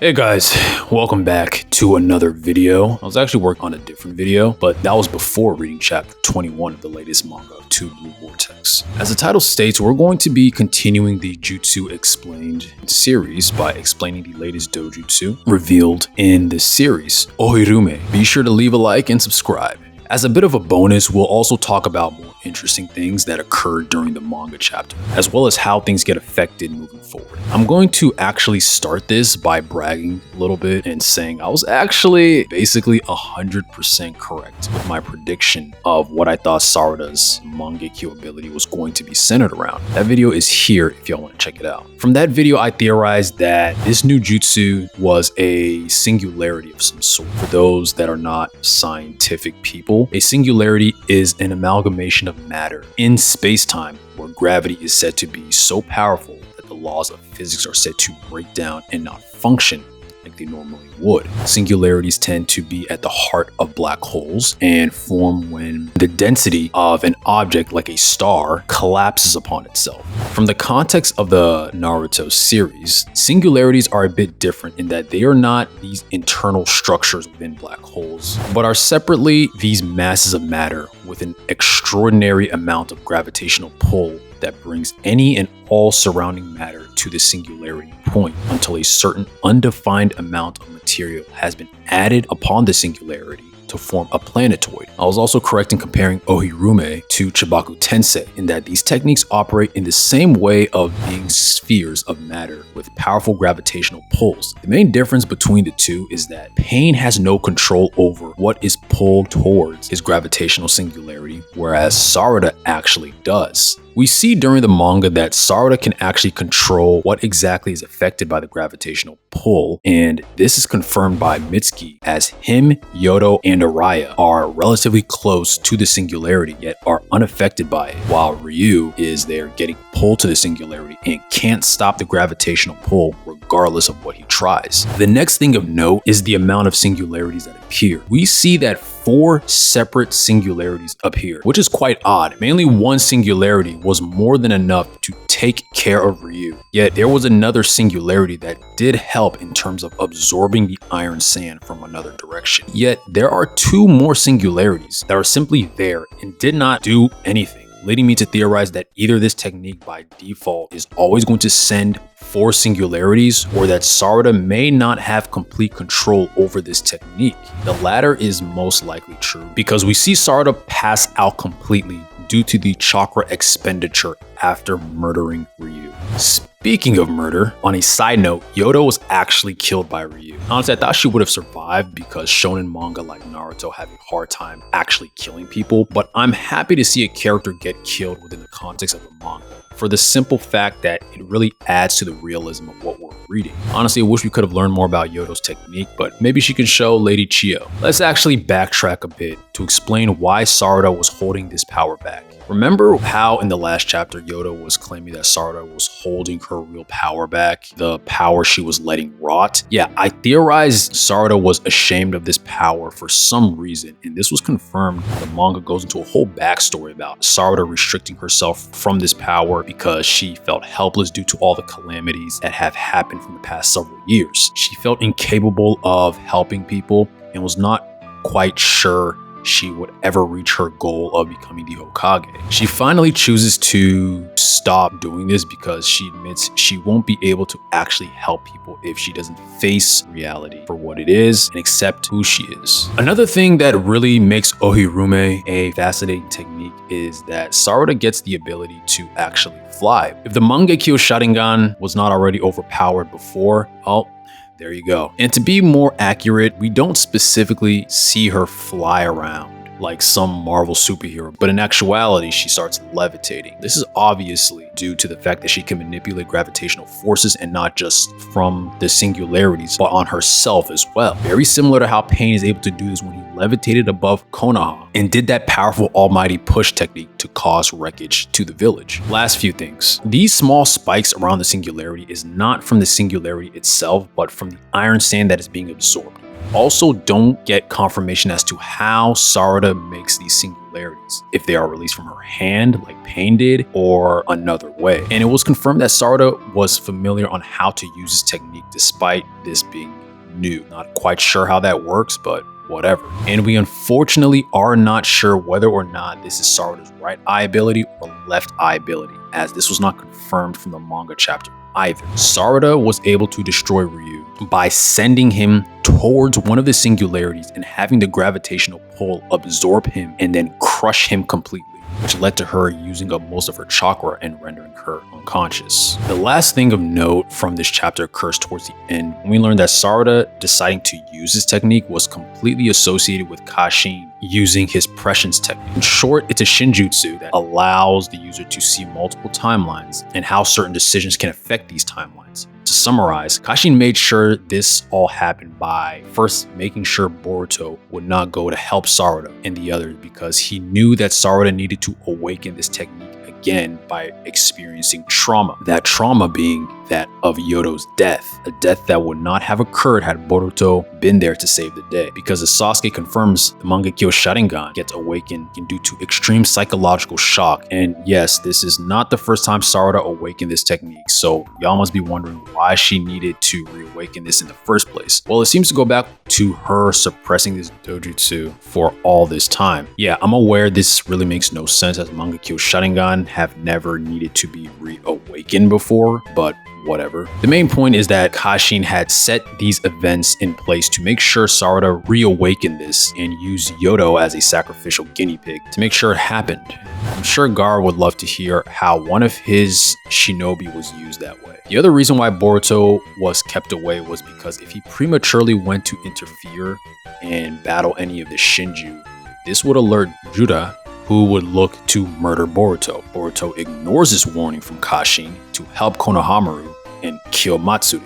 Hey guys, welcome back to another video. I was actually working on a different video, but that was before reading chapter 21 of the latest manga, Two Blue Vortex. As the title states, we're going to be continuing the Jutsu Explained series by explaining the latest dojutsu revealed in this series, Ohirume. Be sure to leave a like and subscribe. As a bit of a bonus, we'll also talk about more interesting things that occurred during the manga chapter, as well as how things get affected moving forward. I'm going to actually start this by bragging a little bit and saying I was actually basically 100% correct with my prediction of what I thought Sarada's Mangekyo ability was going to be centered around. That video is here if y'all want to check it out. From that video, I theorized that this new jutsu was a singularity of some sort. For those that are not scientific people, a singularity is an amalgamation of matter in space-time where gravity is said to be so powerful that the laws of physics are said to break down and not function like they normally would. Singularities tend to be at the heart of black holes and form when the density of an object like a star collapses upon itself. From the context of the Naruto series, singularities are a bit different in that they are not these internal structures within black holes, but are separately these masses of matter with an extraordinary amount of gravitational pull that brings any and all surrounding matter to the singularity point until a certain undefined amount of material has been added upon the singularity to form a planetoid. I was also correct in comparing Ohirume to Chibaku Tensei in that these techniques operate in the same way of being spheres of matter with powerful gravitational pulls. The main difference between the two is that Pain has no control over what is pulled towards his gravitational singularity, whereas Sarada actually does. We see during the manga that Sarada can actually control what exactly is affected by the gravitational pull, and this is confirmed by Mitsuki as him, Yodo, and Araya are relatively close to the singularity yet are unaffected by it, while Ryu is there getting pulled to the singularity and can't stop the gravitational pull regardless of what he tries. The next thing of note is the amount of singularities that appear. We see that 4 separate singularities appear, which is quite odd. Mainly one singularity was more than enough to take care of Ryu. Yet there was another singularity that did help in terms of absorbing the iron sand from another direction. Yet there are 2 more singularities that are simply there and did not do anything, leading me to theorize that either this technique by default is always going to send 4 singularities, or that Sarada may not have complete control over this technique. The latter is most likely true because we see Sarada pass out completely due to the chakra expenditure after murdering Ryu. Speaking of murder, on a side note, Yodo was actually killed by Ryu. Honestly, I thought she would have survived because shonen manga like Naruto have a hard time actually killing people, but I'm happy to see a character get killed within the context of a manga, for the simple fact that it really adds to the realism of what we're reading. Honestly, I wish we could have learned more about Yodo's technique, but maybe she can show Lady Chiyo. Let's actually backtrack a bit to explain why Sarada was holding this power back. Remember how in the last chapter Yodo was claiming that Sarada was holding her real power back, the power she was letting rot? Yeah, I theorized Sarada was ashamed of this power for some reason, and this was confirmed. The manga goes into a whole backstory about Sarada restricting herself from this power because she felt helpless due to all the calamities that have happened from the past several years. She felt incapable of helping people and was not quite sure she would ever reach her goal of becoming the Hokage. She finally chooses to stop doing this because she admits she won't be able to actually help people if she doesn't face reality for what it is and accept who she is. Another thing that really makes Ohirume a fascinating technique is that Sarada gets the ability to actually fly. If the Mangekyo Sharingan was not already overpowered before, oh, there you go. And to be more accurate, we don't specifically see her fly around like some Marvel superhero, but in actuality, she starts levitating. This is obviously due to the fact that she can manipulate gravitational forces and not just from the singularities, but on herself as well. Very similar to how Pain is able to do this when he levitated above Konoha and did that powerful almighty push technique to cause wreckage to the village. Last few things. These small spikes around the Singularity is not from the Singularity itself, but from the iron sand that is being absorbed. Also, don't get confirmation as to how Sarada makes these singularities, if they are released from her hand like Pain did, or another way. And it was confirmed that Sarada was familiar on how to use this technique despite this being new. Not quite sure how that works, but whatever. And we unfortunately are not sure whether or not this is Sarada's right eye ability or left eye ability, as this was not confirmed from the manga chapter either. Sarada was able to destroy Ryu by sending him towards one of the singularities and having the gravitational pull absorb him and then crush him completely, which led to her using up most of her chakra and rendering her unconscious. The last thing of note from this chapter occurs towards the end when we learn that Sarada deciding to use this technique was completely associated with Kashin using his prescience technique. In short, it's a shinjutsu that allows the user to see multiple timelines and how certain decisions can affect these timelines. To summarize, Kashin made sure this all happened by first making sure Boruto would not go to help Sarada and the others because he knew that Sarada needed to awaken this technique again by experiencing trauma. That trauma being that of Yodo's death, a death that would not have occurred had Boruto been there to save the day. Because as Sasuke confirms, the Mangekyo Sharingan gets awakened due to extreme psychological shock. And yes, this is not the first time Sarada awakened this technique, so y'all must be wondering why she needed to reawaken this in the first place. Well, it seems to go back to her suppressing this dojutsu for all this time. Yeah, I'm aware this really makes no sense as Mangekyo Sharingan have never needed to be reawakened before, but whatever. The main point is that Kashin had set these events in place to make sure Sarada reawakened this and used Yodo as a sacrificial guinea pig to make sure it happened. I'm sure Gar would love to hear how one of his shinobi was used that way. The other reason why Boruto was kept away was because if he prematurely went to interfere and battle any of the Shinju, this would alert Judah, who would look to murder Boruto. Boruto ignores this warning from Kashin to help Konohamaru and kill Matsuri,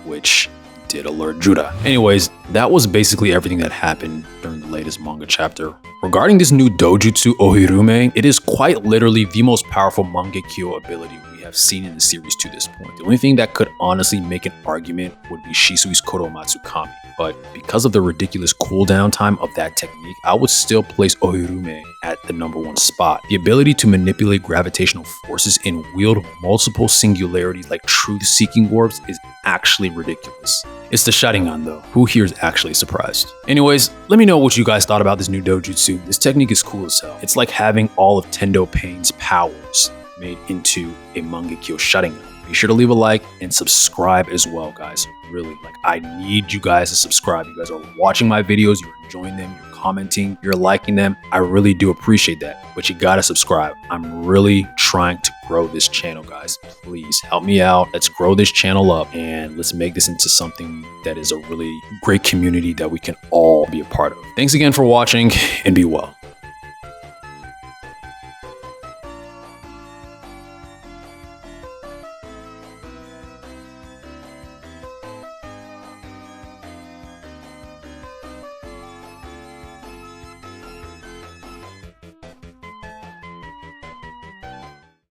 which did alert Judah. Anyways, that was basically everything that happened during the latest manga chapter. Regarding this new dojutsu Ohirume, it is quite literally the most powerful Mangekyo ability we have seen in the series to this point. The only thing that could honestly make an argument would be Shisui's Kodomatsu Kami. But because of the ridiculous cooldown time of that technique, I would still place Ohirume at the #1 spot. The ability to manipulate gravitational forces and wield multiple singularities like truth-seeking orbs is actually ridiculous. It's the Sharingan though. Who here is actually surprised? Anyways, let me know what you guys thought about this new dojutsu. This technique is cool as hell. It's like having all of Tendo Pain's powers made into a Mangekyo Sharingan. Be sure to leave a like and subscribe as well, guys. Really, I need you guys to subscribe. You guys are watching my videos, you're enjoying them, you're commenting, you're liking them. I really do appreciate that, but you gotta subscribe. I'm really trying to grow this channel, guys. Please help me out. Let's grow this channel up and let's make this into something that is a really great community that we can all be a part of. Thanks again for watching and be well.